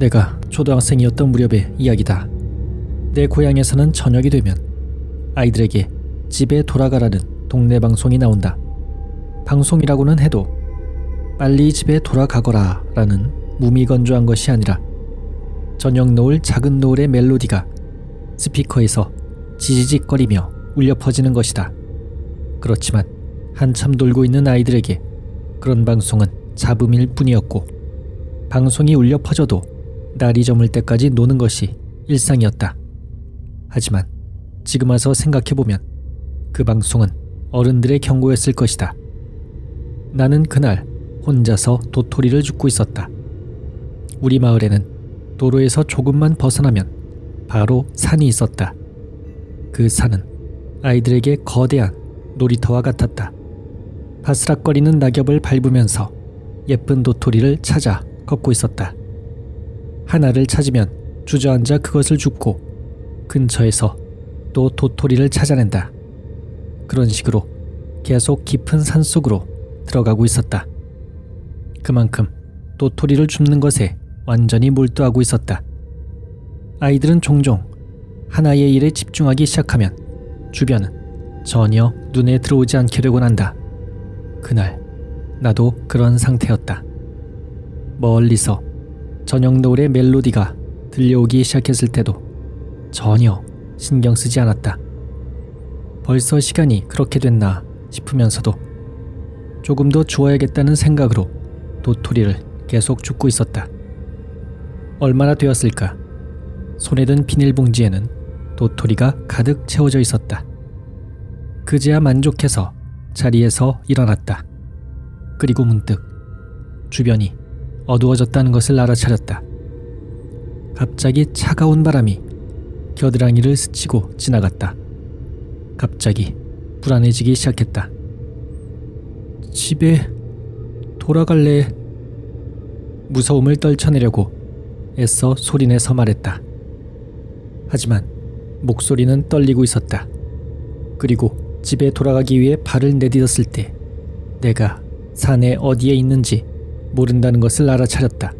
내가 초등학생이었던 무렵의 이야기다. 내 고향에서는 저녁이 되면 아이들에게 집에 돌아가라는 동네 방송이 나온다. 방송이라고는 해도 빨리 집에 돌아가거라 라는 무미건조한 것이 아니라 저녁 노을 작은 노을의 멜로디가 스피커에서 지지직거리며 울려 퍼지는 것이다. 그렇지만 한참 놀고 있는 아이들에게 그런 방송은 잡음일 뿐이었고, 방송이 울려 퍼져도 날이 저물 때까지 노는 것이 일상이었다. 하지만 지금 와서 생각해보면 그 방송은 어른들의 경고였을 것이다. 나는 그날 혼자서 도토리를 줍고 있었다. 우리 마을에는 도로에서 조금만 벗어나면 바로 산이 있었다. 그 산은 아이들에게 거대한 놀이터와 같았다. 바스락거리는 낙엽을 밟으면서 예쁜 도토리를 찾아 걷고 있었다. 하나를 찾으면 주저앉아 그것을 줍고 근처에서 또 도토리를 찾아낸다. 그런 식으로 계속 깊은 산속으로 들어가고 있었다. 그만큼 도토리를 줍는 것에 완전히 몰두하고 있었다. 아이들은 종종 하나의 일에 집중하기 시작하면 주변은 전혀 눈에 들어오지 않게 되곤 한다. 그날 나도 그런 상태였다. 멀리서 저녁 노을의 멜로디가 들려오기 시작했을 때도 전혀 신경 쓰지 않았다. 벌써 시간이 그렇게 됐나 싶으면서도 조금 더 주워야겠다는 생각으로 도토리를 계속 줍고 있었다. 얼마나 되었을까? 손에 든 비닐봉지에는 도토리가 가득 채워져 있었다. 그제야 만족해서 자리에서 일어났다. 그리고 문득 주변이 어두워졌다는 것을 알아차렸다. 갑자기 차가운 바람이 겨드랑이를 스치고 지나갔다. 갑자기 불안해지기 시작했다. 집에 돌아갈래. 무서움을 떨쳐내려고 애써 소리내서 말했다. 하지만 목소리는 떨리고 있었다. 그리고 집에 돌아가기 위해 발을 내딛었을 때 내가 산에 어디에 있는지 모른다는 것을 알아차렸다.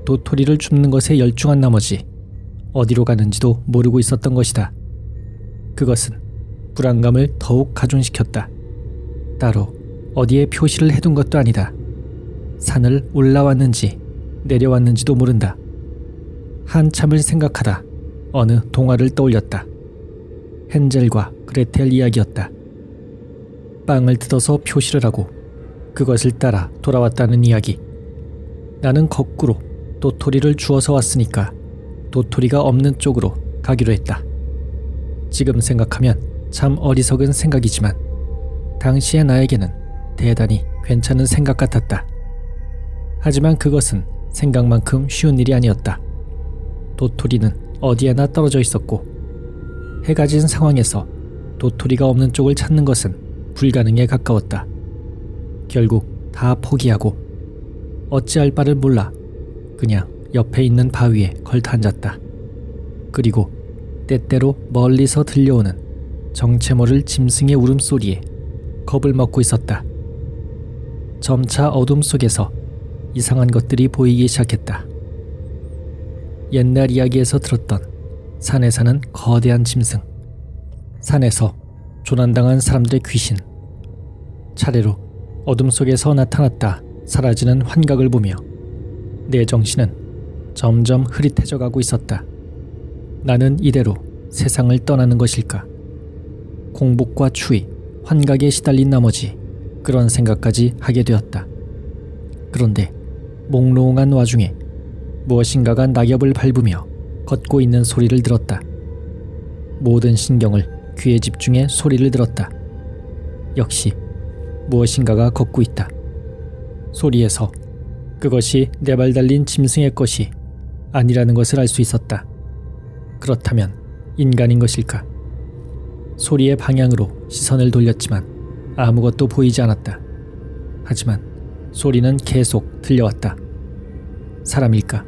도토리를 줍는 것에 열중한 나머지 어디로 가는지도 모르고 있었던 것이다. 그것은 불안감을 더욱 가중시켰다. 따로 어디에 표시를 해둔 것도 아니다. 산을 올라왔는지 내려왔는지도 모른다. 한참을 생각하다 어느 동화를 떠올렸다. 헨젤과 그레텔 이야기였다. 빵을 뜯어서 표시를 하고 그것을 따라 돌아왔다는 이야기. 나는 거꾸로 도토리를 주워서 왔으니까 도토리가 없는 쪽으로 가기로 했다. 지금 생각하면 참 어리석은 생각이지만 당시의 나에게는 대단히 괜찮은 생각 같았다. 하지만 그것은 생각만큼 쉬운 일이 아니었다. 도토리는 어디에나 떨어져 있었고 해가 진 상황에서 도토리가 없는 쪽을 찾는 것은 불가능에 가까웠다. 결국 다 포기하고 어찌할 바를 몰라 그냥 옆에 있는 바위에 걸터 앉았다. 그리고 때때로 멀리서 들려오는 정체 모를 짐승의 울음소리에 겁을 먹고 있었다. 점차 어둠 속에서 이상한 것들이 보이기 시작했다. 옛날 이야기에서 들었던 산에 사는 거대한 짐승, 산에서 조난당한 사람들의 귀신, 차례로 어둠 속에서 나타났다 사라지는 환각을 보며 내 정신은 점점 흐릿해져 가고 있었다. 나는 이대로 세상을 떠나는 것일까? 공복과 추위, 환각에 시달린 나머지 그런 생각까지 하게 되었다. 그런데 몽롱한 와중에 무엇인가가 낙엽을 밟으며 걷고 있는 소리를 들었다. 모든 신경을 귀에 집중해 소리를 들었다. 역시 무엇인가가 걷고 있다. 소리에서 그것이 네 발 달린 짐승의 것이 아니라는 것을 알 수 있었다. 그렇다면 인간인 것일까? 소리의 방향으로 시선을 돌렸지만 아무것도 보이지 않았다. 하지만 소리는 계속 들려왔다. 사람일까?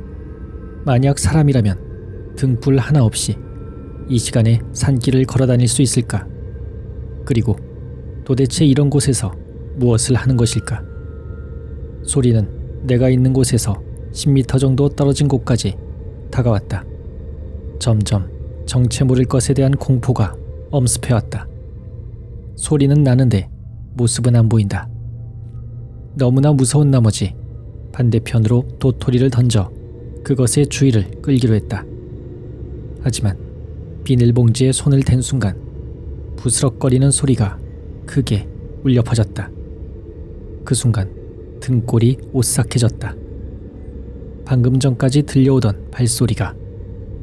만약 사람이라면 등불 하나 없이 이 시간에 산길을 걸어 다닐 수 있을까? 그리고 도대체 이런 곳에서 무엇을 하는 것일까? 소리는 내가 있는 곳에서 10m 정도 떨어진 곳까지 다가왔다. 점점 정체 모를 것에 대한 공포가 엄습해왔다. 소리는 나는데 모습은 안 보인다. 너무나 무서운 나머지 반대편으로 도토리를 던져 그것의 주의를 끌기로 했다. 하지만 비닐봉지에 손을 댄 순간 부스럭거리는 소리가 크게 울려 퍼졌다. 그 순간 등골이 오싹해졌다. 방금 전까지 들려오던 발소리가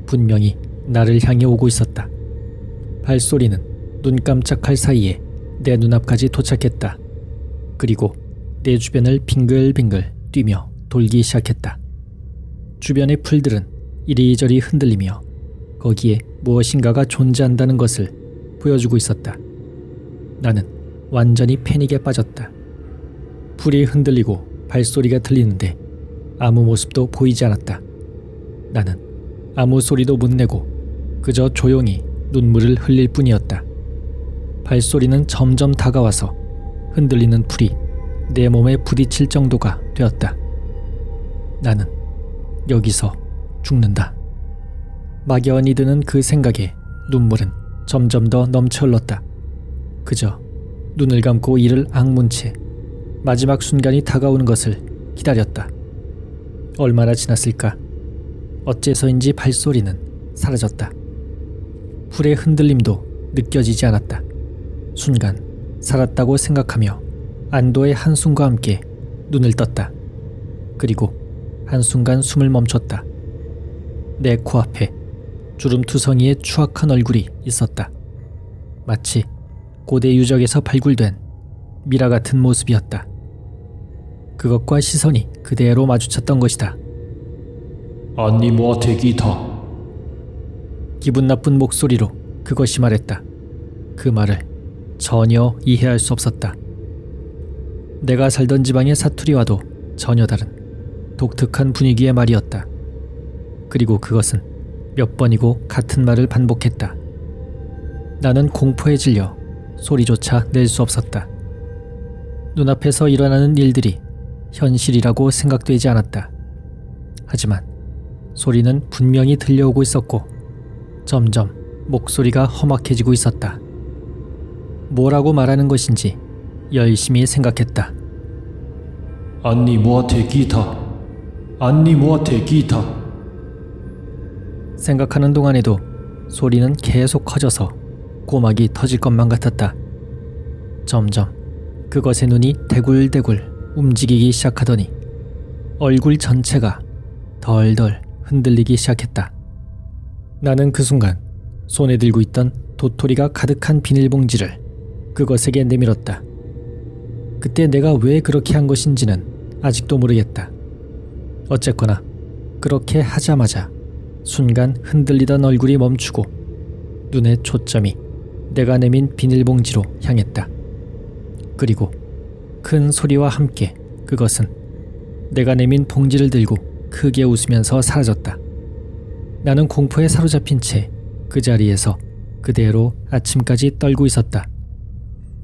분명히 나를 향해 오고 있었다. 발소리는 눈 깜짝할 사이에 내 눈앞까지 도착했다. 그리고 내 주변을 빙글빙글 뛰며 돌기 시작했다. 주변의 풀들은 이리저리 흔들리며 거기에 무엇인가가 존재한다는 것을 보여주고 있었다. 나는 완전히 패닉에 빠졌다. 풀이 흔들리고 발소리가 들리는데 아무 모습도 보이지 않았다. 나는 아무 소리도 못 내고 그저 조용히 눈물을 흘릴 뿐이었다. 발소리는 점점 다가와서 흔들리는 풀이 내 몸에 부딪힐 정도가 되었다. 나는 여기서 죽는다. 막연히 드는 그 생각에 눈물은 점점 더 넘쳐 흘렀다. 그저 눈을 감고 이를 악문 채 마지막 순간이 다가오는 것을 기다렸다. 얼마나 지났을까? 어째서인지 발소리는 사라졌다. 풀의 흔들림도 느껴지지 않았다. 순간 살았다고 생각하며 안도의 한숨과 함께 눈을 떴다. 그리고 한순간 숨을 멈췄다. 내 코앞에 주름투성이의 추악한 얼굴이 있었다. 마치 고대 유적에서 발굴된 미라 같은 모습이었다. 그것과 시선이 그대로 마주쳤던 것이다. 안니 뭐하테 기타. 기분 나쁜 목소리로 그것이 말했다. 그 말을 전혀 이해할 수 없었다. 내가 살던 지방의 사투리와도 전혀 다른 독특한 분위기의 말이었다. 그리고 그것은 몇 번이고 같은 말을 반복했다. 나는 공포에 질려 소리조차 낼 수 없었다. 눈앞에서 일어나는 일들이 현실이라고 생각되지 않았다. 하지만 소리는 분명히 들려오고 있었고 점점 목소리가 험악해지고 있었다. 뭐라고 말하는 것인지 열심히 생각했다. 안니 뭐하테 기타. 안니 뭐하테 기타. 생각하는 동안에도 소리는 계속 커져서 고막이 터질 것만 같았다. 점점 그것의 눈이 대굴대굴 움직이기 시작하더니 얼굴 전체가 덜덜 흔들리기 시작했다. 나는 그 순간 손에 들고 있던 도토리가 가득한 비닐봉지를 그것에게 내밀었다. 그때 내가 왜 그렇게 한 것인지는 아직도 모르겠다. 어쨌거나 그렇게 하자마자 순간 흔들리던 얼굴이 멈추고 눈의 초점이 내가 내민 비닐봉지로 향했다. 그리고 큰 소리와 함께 그것은 내가 내민 봉지를 들고 크게 웃으면서 사라졌다. 나는 공포에 사로잡힌 채 그 자리에서 그대로 아침까지 떨고 있었다.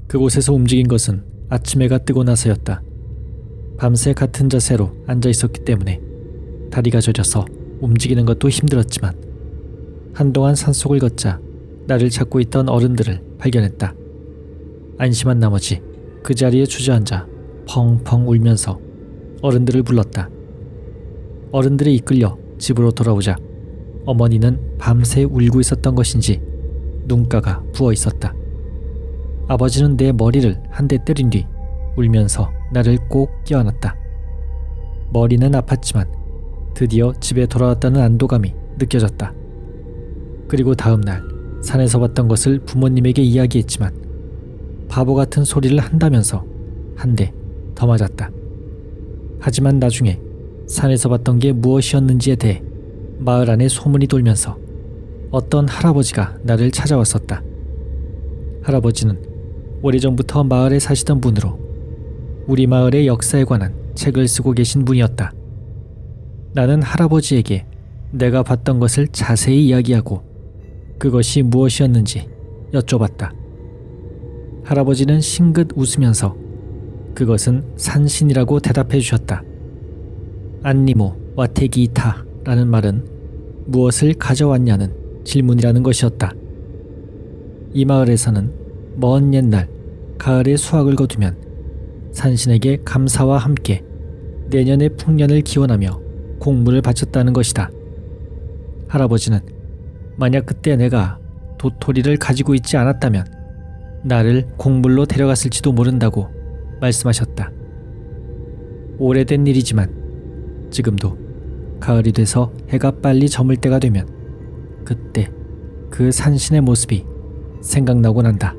그곳에서 움직인 것은 아침 해가 뜨고 나서였다. 밤새 같은 자세로 앉아 있었기 때문에 다리가 저려서 움직이는 것도 힘들었지만 한동안 산속을 걷자 나를 찾고 있던 어른들을 발견했다. 안심한 나머지 그 자리에 주저앉아 펑펑 울면서 어른들을 불렀다. 어른들이 이끌려 집으로 돌아오자 어머니는 밤새 울고 있었던 것인지 눈가가 부어 있었다. 아버지는 내 머리를 한 대 때린 뒤 울면서 나를 꼭 껴안았다. 머리는 아팠지만 드디어 집에 돌아왔다는 안도감이 느껴졌다. 그리고 다음 날 산에서 봤던 것을 부모님에게 이야기했지만 바보 같은 소리를 한다면서 한 대 더 맞았다. 하지만 나중에 산에서 봤던 게 무엇이었는지에 대해 마을 안에 소문이 돌면서 어떤 할아버지가 나를 찾아왔었다. 할아버지는 오래전부터 마을에 사시던 분으로 우리 마을의 역사에 관한 책을 쓰고 계신 분이었다. 나는 할아버지에게 내가 봤던 것을 자세히 이야기하고 그것이 무엇이었는지 여쭤봤다. 할아버지는 싱긋 웃으면서 그것은 산신이라고 대답해 주셨다. 안니모 와테기타라는 말은 무엇을 가져왔냐는 질문이라는 것이었다. 이 마을에서는 먼 옛날 가을의 수확을 거두면 산신에게 감사와 함께 내년의 풍년을 기원하며 공물을 바쳤다는 것이다. 할아버지는 만약 그때 내가 도토리를 가지고 있지 않았다면 나를 곡물로 데려갔을지도 모른다고 말씀하셨다. 오래된 일이지만 지금도 가을이 돼서 해가 빨리 저물 때가 되면 그때 그 산신의 모습이 생각나곤 한다.